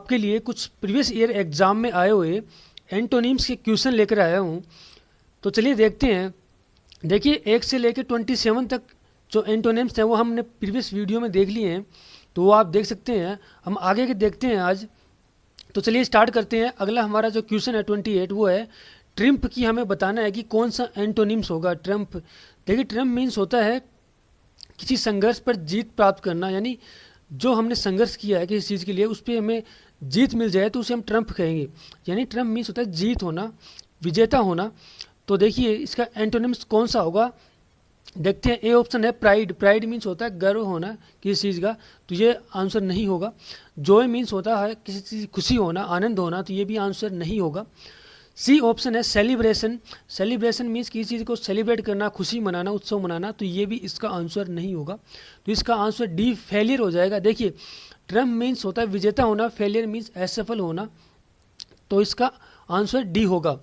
आपके लिए कुछ प्रीवियस ईयर एग्ज़ाम में आए हुए एंटोनिम्स के क्वेश्चन लेकर आया हूँ। तो चलिए देखते हैं। देखिए 1 से लेकर 27 तक जो एंटोनिम्स हैं वो हमने प्रीवियस वीडियो में देख लिए हैं, तो वो आप देख सकते हैं। हम आगे के देखते हैं आज। तो चलिए स्टार्ट करते हैं। अगला हमारा जो क्वेश्चन है 28 वो है ट्रिम्प की। हमें बताना है कि कौन सा एंटोनिम्स होगा ट्रम्प। देखिए ट्रम्प मीन्स होता है किसी संघर्ष पर जीत प्राप्त करना, यानी जो हमने संघर्ष किया है किसी चीज़ के लिए उस पर हमें जीत मिल जाए तो उसे हम ट्रम्प कहेंगे। यानी ट्रम्प मीन्स होता है जीत होना, विजेता होना। तो देखिए इसका एंटोनिम्स कौन सा होगा, देखते हैं। ए ऑप्शन है प्राइड। प्राइड मीन्स होता है गर्व होना किसी चीज़ का, तो ये आंसर नहीं होगा। जॉय मीन्स होता है किसी चीज़ खुशी होना, आनंद होना, तो ये भी आंसर नहीं होगा। सी ऑप्शन है सेलिब्रेशन। सेलिब्रेशन मीन्स किसी चीज़ को सेलिब्रेट करना, खुशी मनाना, उत्सव मनाना, तो ये भी इसका आंसर नहीं होगा। तो इसका आंसर डी फेलियर हो जाएगा। देखिए ट्रम्प मीन्स होता है विजेता होना, फेलियर मीन्स असफल होना, तो इसका आंसर डी होगा।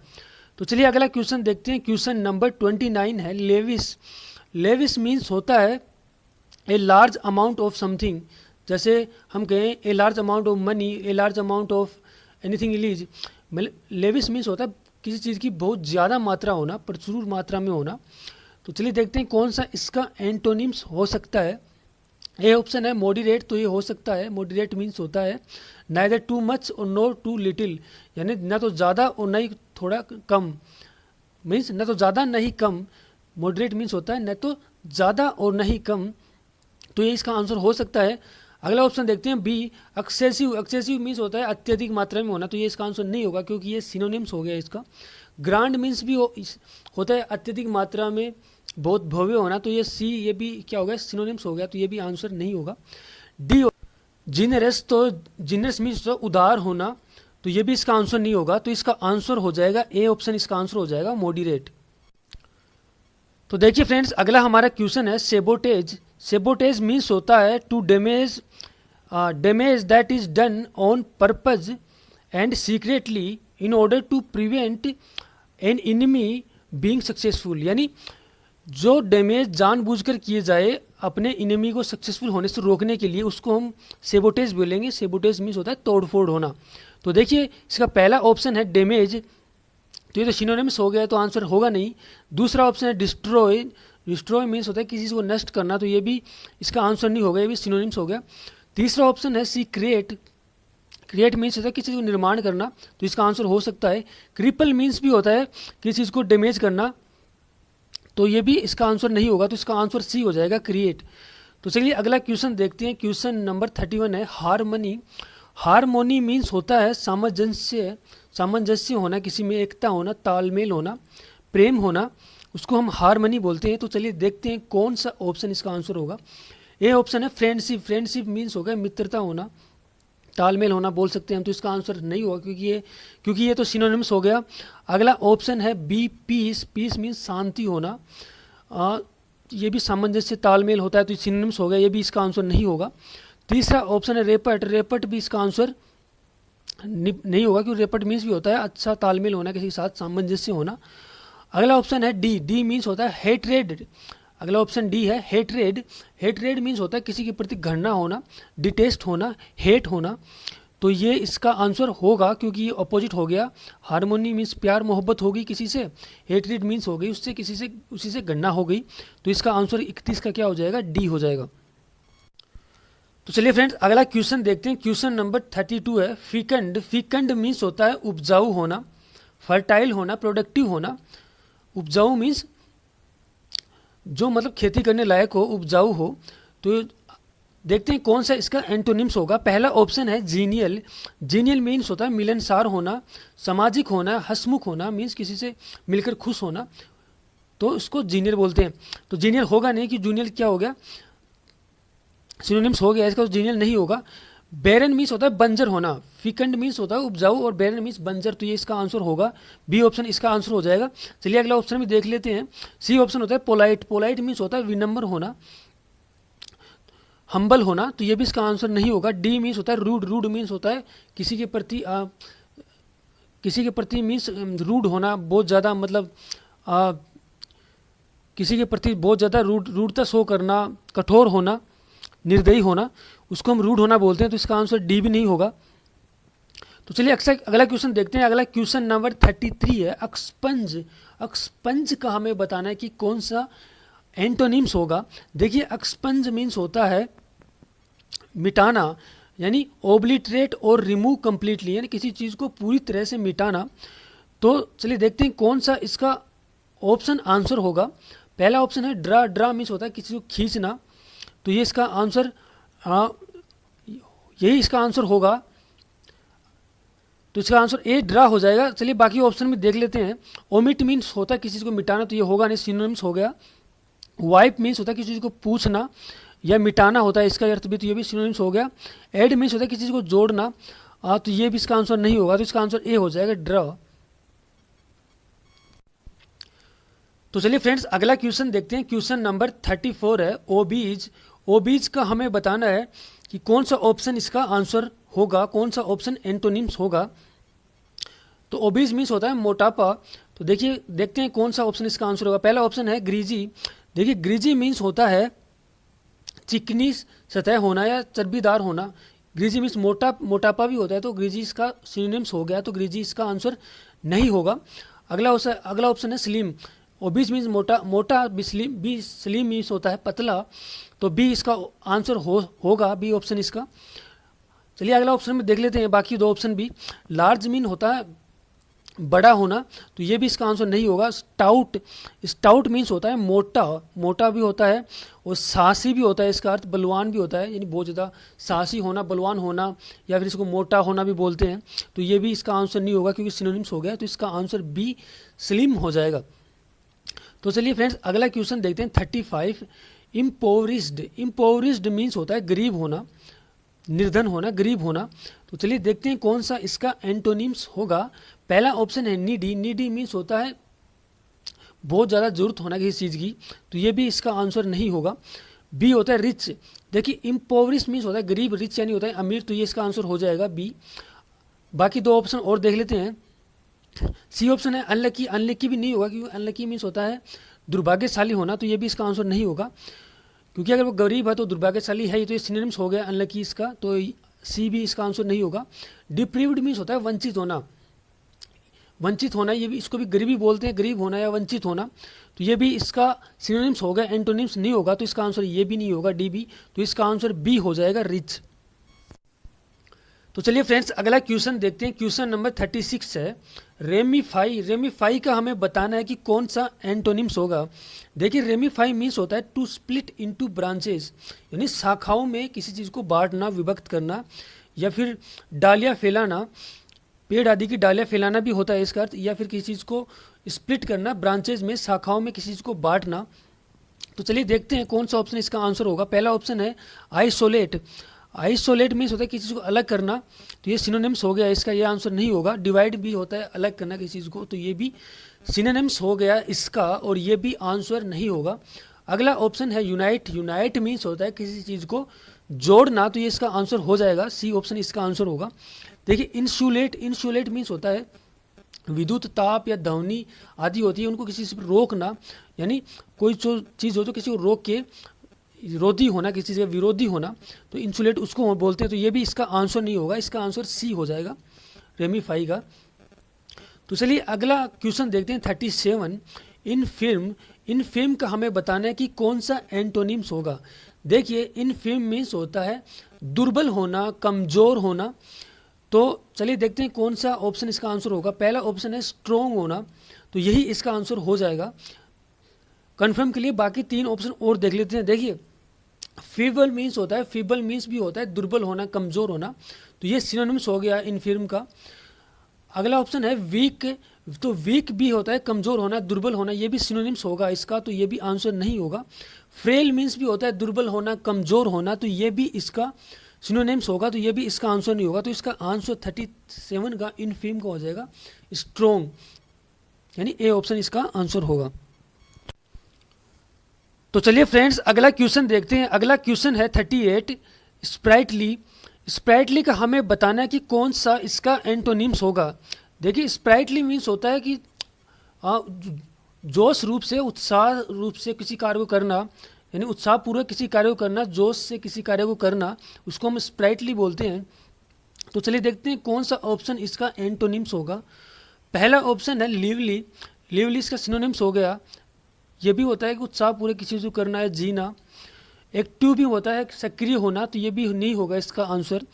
तो चलिए अगला क्वेश्चन देखते हैं। क्वेश्चन नंबर 29 है लेविस। लेविस मीन्स होता है a large amount of something. जैसे हम कहें a large amount of money, a large amount of anything else. Lavish means होता है किसी चीज़ की बहुत ज़्यादा मात्रा होना, प्रचुर मात्रा में होना। तो चलिए देखते हैं कौन सा इसका एंटोनिम्स हो सकता है। ए ऑप्शन है मॉडरेट। तो ये हो सकता है। मॉडरेट मीन्स होता है नाइदर टू मच और नो टू लिटिल, यानी ना तो ज़्यादा और ना ही थोड़ा कम। मीन्स ना तो ज़्यादा ना ही कम। मॉडरेट मीन्स होता है न तो ज़्यादा और न ही कम, तो ये इसका आंसर हो सकता है। अगला ऑप्शन देखते हैं बी एक्सेसिव। एक्सेसिव मीन्स होता है अत्यधिक मात्रा में होना, तो ये इसका आंसर नहीं होगा क्योंकि ये सिनोनिम्स हो गया इसका। ग्रांड मीन्स भी होता है अत्यधिक मात्रा में बहुत भव्य होना, तो ये सी, ये भी क्या हो गया, सिनोनिम्स हो गया, तो ये भी आंसर नहीं होगा। डी जीनरस। तो जीनरस मीन्स उदार होना, तो ये भी इसका आंसर नहीं होगा। तो इसका आंसर हो जाएगा ए ऑप्शन, इसका आंसर हो जाएगा मॉडरेट। तो देखिए फ्रेंड्स अगला हमारा क्वेश्चन है सेबोटेज। सेबोटेज मीन्स होता है to damage, damage that is done on purpose and secretly in order to prevent an enemy being successful. यानी जो डैमेज जानबूझकर किए जाए अपने इनेमी को सक्सेसफुल होने से रोकने के लिए, उसको हम सेबोटेज बोलेंगे। सेबोटेज मीन्स होता है तोड़फोड़ होना। तो देखिए इसका पहला ऑप्शन है डैमेज, तो ये तो सिनोनिम्स हो गया, तो आंसर होगा नहीं। दूसरा ऑप्शन है डिस्ट्रॉय। डिस्ट्रॉय मीन्स होता है किसी चीज़ को नष्ट करना, तो ये भी इसका आंसर नहीं होगा, ये भी सिनोनिम्स हो गया। तीसरा ऑप्शन है सी क्रिएट। क्रिएट मीन्स होता है किसी चीज़ को निर्माण करना, तो इसका आंसर हो सकता है। क्रिपल मीन्स भी होता है किसी चीज़ को डैमेज करना, तो ये भी इसका आंसर नहीं होगा, तो इसका आंसर सी हो जाएगा क्रिएट। तो चलिए अगला क्वेश्चन देखते हैं। क्वेश्चन नंबर 31 है हारमोनी। हारमोनी मीन्स होता है सामंजस्य, सामंजस्य होना, किसी में एकता होना, तालमेल होना, प्रेम होना, उसको हम हारमोनी बोलते हैं। तो चलिए देखते हैं कौन सा ऑप्शन इसका आंसर होगा। ए ऑप्शन है फ्रेंडशिप। फ्रेंडशिप मीन्स होगा मित्रता होना, तालमेल होना बोल सकते हैं हम, तो इसका आंसर नहीं होगा क्योंकि ये तो सिनोनिम्स हो गया। अगला ऑप्शन है बी पीस। पीस मीन्स शांति होना, ये भी सामंजस्य तालमेल होता है, तो सिनोनिम्स हो गया, ये भी इसका आंसर नहीं होगा। तीसरा ऑप्शन है रेपट। रेपट भी इसका आंसर नहीं होगा क्योंकि रेपट मीन्स भी होता है अच्छा तालमेल होना, किसी के साथ सामंजस्य होना। अगला ऑप्शन है डी। डी मीन्स होता है हेट्रेड। अगला ऑप्शन डी है हेट्रेड। हेट्रेड मीन्स होता है किसी के प्रति घृणा होना, डिटेस्ट होना, हेट होना, तो ये इसका आंसर होगा क्योंकि ये अपोजिट हो गया। हारमोनी मीन्स प्यार मोहब्बत होगी किसी से, हेट्रेड मीन्स हो गई उससे किसी से, उसी से घृणा हो गई, तो इसका आंसर 31 का क्या हो जाएगा, डी हो जाएगा। तो चलिए फ्रेंड्स अगला क्वेश्चन देखते हैं। क्वेश्चन नंबर 32 है फीकंड। फीकंड मीन्स होता है उपजाऊ होना, फर्टाइल होना, प्रोडक्टिव होना। उपजाऊ मीन्स जो मतलब खेती करने लायक हो, उपजाऊ हो। तो देखते हैं कौन सा इसका एंटोनिम्स होगा। पहला ऑप्शन है जीनियल। जीनियल मीन्स होता है मिलनसार होना, सामाजिक होना, हंसमुख होना, मीन्स किसी से मिलकर खुश होना, तो इसको जीनियल बोलते हैं। तो जीनियल होगा नहीं कि जूनियल क्या हो गया, सिनोनिम्स हो गया, इसका जीनियल नहीं होगा। बैरन मीन्स होता है बंजर होना। फिकंड मीन्स होता है उपजाऊ और बैरन मीन्स बंजर, तो ये इसका आंसर होगा बी ऑप्शन, इसका आंसर हो जाएगा। चलिए अगला ऑप्शन भी देख लेते हैं। सी ऑप्शन होता है पोलाइट। पोलाइट मीन्स होता है विनम्र होना, हम्बल होना, तो ये भी इसका आंसर नहीं होगा। डी मीन्स होता है रूड। रूड मीन्स होता है किसी के प्रति मीन्स रूड होना, बहुत ज़्यादा मतलब किसी के प्रति बहुत ज़्यादा रूडता शो करना, कठोर होना, निर्दयी होना, उसको हम रूड होना बोलते हैं, तो इसका आंसर डी भी नहीं होगा। तो चलिए अगला क्वेश्चन देखते हैं। अगला क्वेश्चन नंबर 33 है। एक्सपंज, एक्सपंज का हमें बताना है कि कौन सा एंटोनिम्स होगा। देखिए एक्सपंज मीन्स होता है मिटाना, यानी ओब्लिटरेट और रिमूव कंप्लीटली, यानी किसी चीज़ को पूरी तरह से मिटाना। तो चलिए देखते हैं कौन सा इसका ऑप्शन आंसर होगा। पहला ऑप्शन है ड्रा, ड्रा मीन्स होता है किसी को खींचना, तो ये इसका आंसर, यही इसका आंसर होगा। तो इसका आंसर ए ड्रा हो जाएगा। चलिए बाकी ऑप्शन में देख लेते हैं। ओमिट मीन्स होता है किसी चीज़ को मिटाना, तो ये होगा नहीं, सिनोनिम्स हो गया। वाइप मीन्स होता है किसी चीज़ को पूछना या मिटाना होता है, इसका अर्थ भी, तो ये भी सिनोनिम्स हो गया। ऐड मीन्स होता है किसी चीज़ को जोड़ना, तो ये भी इसका आंसर नहीं होगा, तो इसका आंसर ए हो जाएगा, ड्रा। तो चलिए फ्रेंड्स अगला क्वेश्चन देखते हैं। क्वेश्चन नंबर 34 है। ओबीज, ओबीज का हमें बताना है कि कौन सा ऑप्शन इसका आंसर होगा, कौन सा ऑप्शन एंटोनिम्स होगा। तो ओबीज मीन्स होता है मोटापा। तो देखिए देखते हैं कौन सा ऑप्शन इसका आंसर होगा। पहला ऑप्शन है ग्रीजी। देखिए ग्रीजी मीन्स होता है चिकनी सतह होना या चर्बीदार होना। ग्रीजी मीन्स मोटापा भी होता है, तो ग्रीजी इसका सिनोनिम्स हो गया, तो ग्रीजी इसका आंसर नहीं होगा। अगला ऑप्शन है स्लिम। ओबीज मीन्स मोटा बी स्लिम मीन्स होता है पतला, तो बी इसका आंसर होगा, बी ऑप्शन इसका। चलिए अगला ऑप्शन में देख लेते हैं बाकी दो ऑप्शन भी। लार्ज मीन होता है बड़ा होना, तो ये भी इसका आंसर नहीं होगा। स्टाउट, स्टाउट मीन्स होता है मोटा, मोटा भी होता है, और साहसी भी होता है, इसका अर्थ बलवान भी होता है, यानी बहुत ज़्यादा साहसी होना, बलवान होना, या फिर इसको मोटा होना भी बोलते हैं। तो ये भी इसका आंसर नहीं होगा क्योंकि सिनोनिम्स हो गया, तो इसका आंसर बी स्लिम हो जाएगा। तो चलिए फ्रेंड्स अगला क्वेश्चन देखते हैं 35। इम्पोवरिस्ड, इम्पोवरिस्ड मीन्स होता है गरीब होना, निर्धन होना, गरीब होना। तो चलिए देखते हैं कौन सा इसका एंटोनिम्स होगा। पहला ऑप्शन है नीडी। नीडी मीन्स होता है बहुत ज़्यादा जरूरत होना किसी चीज़ की, तो ये भी इसका आंसर नहीं होगा। बी होता है रिच। देखिए इम्पोवरिश मीन्स होता है गरीब, रिच यानी होता है अमीर, तो ये इसका आंसर हो जाएगा बी। बाकी दो ऑप्शन और देख लेते हैं। सी ऑप्शन है अनलकी। अनलकी भी नहीं होगा क्योंकि अनलकी मीन्स होता है दुर्भाग्यशाली होना, तो ये भी इसका आंसर नहीं होगा, क्योंकि अगर वो गरीब है तो दुर्भाग्यशाली है ही, तो ये सिनोनिम्स हो गया अनलकी इसका, तो सी भी इसका आंसर नहीं होगा। डिप्रीव्ड मीन्स होता है वंचित होना, वंचित होना, ये भी, इसको भी गरीबी बोलते हैं, गरीब होना या वंचित होना, तो ये भी इसका सिनोनिम्स हो गया, एंटोनिम्स नहीं होगा, तो इसका आंसर ये भी नहीं होगा, डी बी, तो इसका आंसर बी हो जाएगा, रिच। तो चलिए फ्रेंड्स अगला क्वेश्चन देखते हैं। क्वेश्चन नंबर 36 है। रेमीफाई, रेमीफाई का हमें बताना है कि कौन सा एंटोनिम्स होगा। देखिए रेमीफाई मीन्स होता है टू स्प्लिट इनटू ब्रांचेस, यानी शाखाओं में किसी चीज़ को बांटना, विभक्त करना, या फिर डालियाँ फैलाना, पेड़ आदि की डालियाँ फैलाना भी होता है इसका अर्थ, या फिर किसी चीज़ को स्प्लिट करना, ब्रांचेज में, शाखाओं में किसी चीज़ को बांटना। तो चलिए देखते हैं कौन सा ऑप्शन इसका आंसर होगा। पहला ऑप्शन है आइसोलेट। आइसोलेट मीन्स होता है किसी चीज़ को अलग करना, तो ये सिनोनिम्स हो गया, इसका ये आंसर नहीं होगा। डिवाइड भी होता है अलग करना किसी चीज़ को, तो ये भी सिनोनिम्स हो गया इसका, और ये भी आंसर नहीं होगा। अगला ऑप्शन है यूनाइट। यूनाइट मीन्स होता है किसी चीज़ को जोड़ना, तो ये इसका आंसर हो जाएगा, सी ऑप्शन इसका आंसर होगा। देखिए इंसुलेट, इंसुलेट मीन्स होता है विद्युत ताप या ध्वनि आदि होती है उनको किसी से रोकना, यानी कोई जो चीज़ हो तो किसी को रोक के विरोधी होना, किसी चीज़ का विरोधी होना, तो इंसुलेट उसको बोलते हैं, तो ये भी इसका आंसर नहीं होगा, इसका आंसर सी हो जाएगा, रेमीफाई का। तो चलिए अगला क्वेश्चन देखते हैं 37। इन फिल्म, इन फिल्म का हमें बताना है कि कौन सा एंटोनिम्स होगा। देखिए इन फिल्म मीन्स होता है दुर्बल होना, कमज़ोर होना। तो चलिए देखते हैं कौन सा ऑप्शन इसका आंसर होगा। पहला ऑप्शन है स्ट्रोंग होना, तो यही इसका आंसर हो जाएगा कन्फर्म के लिए। बाकी तीन ऑप्शन और देख लेते हैं। देखिए फीबल मीन्स होता है, फीबल मीन्स भी होता है दुर्बल होना, कमज़ोर होना, तो ये सिनोनिम्स हो गया इन फिल्म का। अगला ऑप्शन है वीक, तो वीक भी होता है कमज़ोर होना, दुर्बल होना, ये भी सिनोनिम्स होगा इसका, तो ये भी आंसर नहीं होगा। फ्रेल मीन्स भी होता है दुर्बल होना, कमज़ोर होना, तो ये भी इसका सिनोनिम्स होगा, तो ये भी इसका आंसर नहीं होगा। तो इसका आंसर 37 का इन फिल्म का हो जाएगा स्ट्रोंग, यानी ए ऑप्शन इसका आंसर होगा। तो चलिए फ्रेंड्स अगला क्वेश्चन देखते हैं। अगला क्वेश्चन है 38। स्प्राइटली, स्प्राइटली का हमें बताना है कि कौन सा इसका एंटोनिम्स होगा। देखिए स्प्राइटली मीन्स होता है कि जोश रूप से, उत्साह रूप से किसी कार्य को करना, यानी उत्साहपूर्वक किसी कार्य को करना, जोश से किसी कार्य को करना, उसको हम स्प्राइटली बोलते हैं। तो चलिए देखते हैं कौन सा ऑप्शन इसका एंटोनिम्स होगा। पहला ऑप्शन है लिवली। लिवली इसका सिनोनिम्स हो गया, ये भी होता है कि उत्साहपूर्वक किसी चीज़ को करना है, जीना। एक्टिव भी होता है सक्रिय होना, तो ये भी नहीं होगा इसका आंसर।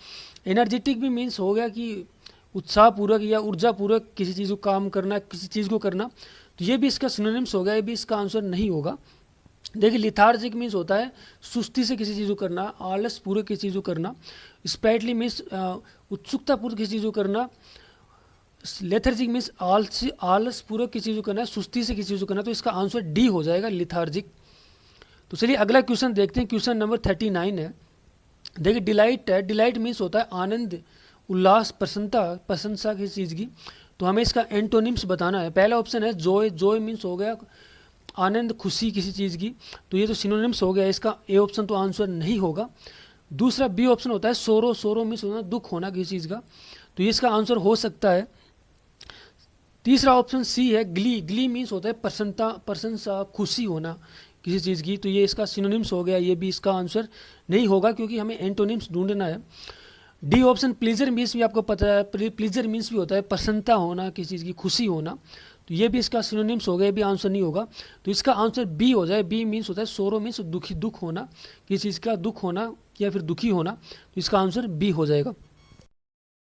एनर्जेटिक भी मीन्स हो गया कि उत्साहपूर्वक या ऊर्जापूर्वक किसी चीज़ को काम करना, किसी चीज़ को करना, तो ये भी इसका सिनोनिम्स हो गया, ये भी इसका आंसर नहीं होगा। देखिए लिथार्जिक मीन्स होता है सुस्ती से किसी चीज़ को करना, आलस पूर्वक किसी चीज़ को करना। स्पाइटली मीन्स उत्सुकतापूर्वक किसी चीज़ को करना। लेथर्जिक मीन्स आलस पूर्वक किसी चीज़ को करना, सुस्ती से किसी चीज़ को करना, तो इसका आंसर डी हो जाएगा, लिथार्जिक। तो चलिए अगला क्वेश्चन देखते हैं, क्वेश्चन नंबर 39 है। देखिए डिलाइट है, डिलाइट मीन्स होता है आनंद, उल्लास, प्रसन्नता, प्रशंसा किसी चीज़ की। तो हमें इसका एंटोनिम्स बताना है। पहला ऑप्शन है जॉय। जॉय मीन्स हो गया आनंद, खुशी किसी चीज़ की, तो ये तो सिनोनिम्स हो गया, इसका ए ऑप्शन तो आंसर नहीं होगा। दूसरा बी ऑप्शन होता है सोरो। सोरो मीन्स होना दुख होना किसी चीज़ का, तो ये इसका आंसर हो सकता है। तीसरा ऑप्शन सी है ग्ली। ग्ली मीन्स होता है प्रसन्नता, प्रशंसा, खुशी होना किसी चीज़ की, तो ये इसका सिनोनिम्स हो गया, ये भी इसका आंसर नहीं होगा क्योंकि हमें एंटोनिम्स ढूंढना है। डी ऑप्शन प्लीजर मीन्स भी आपको पता है, प्लीजर मीन्स भी होता है प्रसन्नता होना किसी चीज़ की, खुशी होना, तो ये भी इसका सिनोनिम्स हो गया, ये भी आंसर नहीं होगा। तो इसका आंसर बी हो जाए। बी मीन्स होता है सोरो मीन्स दुखी, दुख होना किसी चीज़ का, दुख होना या फिर दुखी होना, तो इसका आंसर बी हो जाएगा।